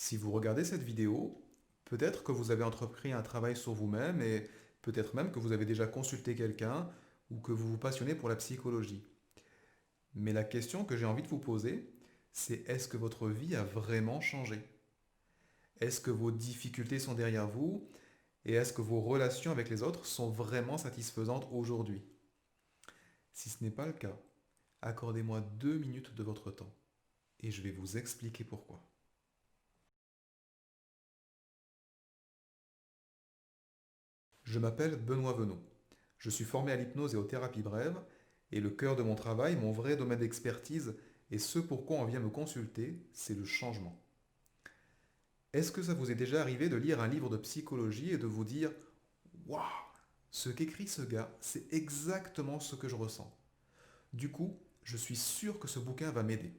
Si vous regardez cette vidéo, peut-être que vous avez entrepris un travail sur vous-même et peut-être même que vous avez déjà consulté quelqu'un ou que vous vous passionnez pour la psychologie. Mais la question que j'ai envie de vous poser, c'est est-ce que votre vie a vraiment changé? Est-ce que vos difficultés sont derrière vous et est-ce que vos relations avec les autres sont vraiment satisfaisantes aujourd'hui? Si ce n'est pas le cas, accordez-moi 2 minutes de votre temps et je vais vous expliquer pourquoi. Je m'appelle Benoît Venot. Je suis formé à l'hypnose et aux thérapies brèves, et le cœur de mon travail, mon vrai domaine d'expertise, et ce pourquoi on vient me consulter, c'est le changement. Est-ce que ça vous est déjà arrivé de lire un livre de psychologie et de vous dire waouh, ce qu'écrit ce gars, c'est exactement ce que je ressens. Du coup, je suis sûr que ce bouquin va m'aider.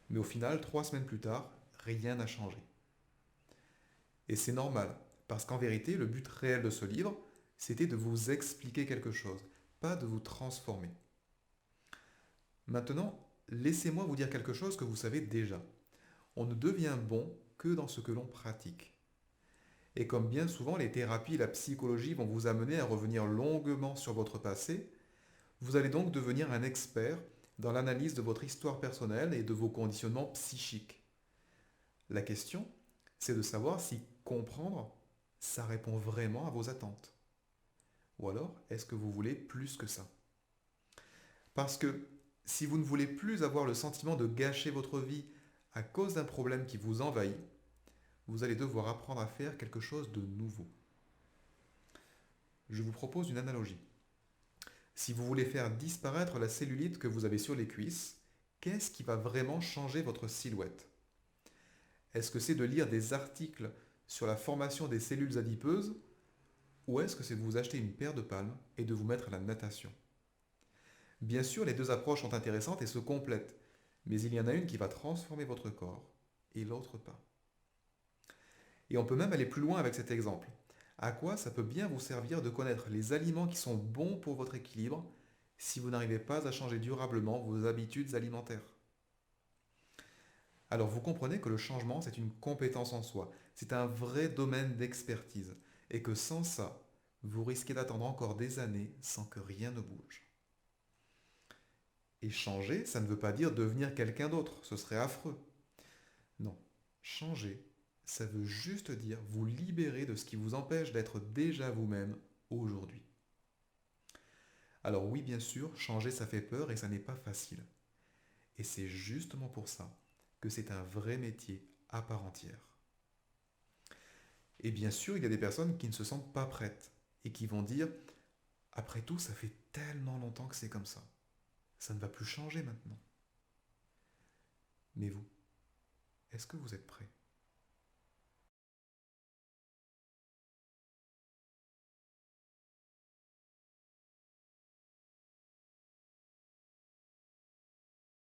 Mais au final, 3 semaines plus tard, rien n'a changé. Et c'est normal, parce qu'en vérité, le but réel de ce livre, c'était de vous expliquer quelque chose, pas de vous transformer. Maintenant, laissez-moi vous dire quelque chose que vous savez déjà. On ne devient bon que dans ce que l'on pratique. Et comme bien souvent les thérapies et la psychologie vont vous amener à revenir longuement sur votre passé, vous allez donc devenir un expert dans l'analyse de votre histoire personnelle et de vos conditionnements psychiques. La question, c'est de savoir si comprendre, ça répond vraiment à vos attentes. Ou alors, est-ce que vous voulez plus que ça? Parce que si vous ne voulez plus avoir le sentiment de gâcher votre vie à cause d'un problème qui vous envahit, vous allez devoir apprendre à faire quelque chose de nouveau. Je vous propose une analogie. Si vous voulez faire disparaître la cellulite que vous avez sur les cuisses, qu'est-ce qui va vraiment changer votre silhouette? Est-ce que c'est de lire des articles sur la formation des cellules adipeuses ou est-ce que c'est de vous acheter une paire de palmes et de vous mettre à la natation? Bien sûr, les deux approches sont intéressantes et se complètent, mais il y en a une qui va transformer votre corps et l'autre pas. Et on peut même aller plus loin avec cet exemple. À quoi ça peut bien vous servir de connaître les aliments qui sont bons pour votre équilibre si vous n'arrivez pas à changer durablement vos habitudes alimentaires? Alors vous comprenez que le changement, c'est une compétence en soi, c'est un vrai domaine d'expertise, et que sans ça, vous risquez d'attendre encore des années sans que rien ne bouge. Et changer, ça ne veut pas dire devenir quelqu'un d'autre, ce serait affreux. Non, changer, ça veut juste dire vous libérer de ce qui vous empêche d'être déjà vous-même aujourd'hui. Alors oui, bien sûr, changer, ça fait peur et ça n'est pas facile. Et c'est justement pour ça que c'est un vrai métier à part entière. Et bien sûr, il y a des personnes qui ne se sentent pas prêtes et qui vont dire, après tout, ça fait tellement longtemps que c'est comme ça ne va plus changer maintenant. Mais vous, est-ce que vous êtes prêt?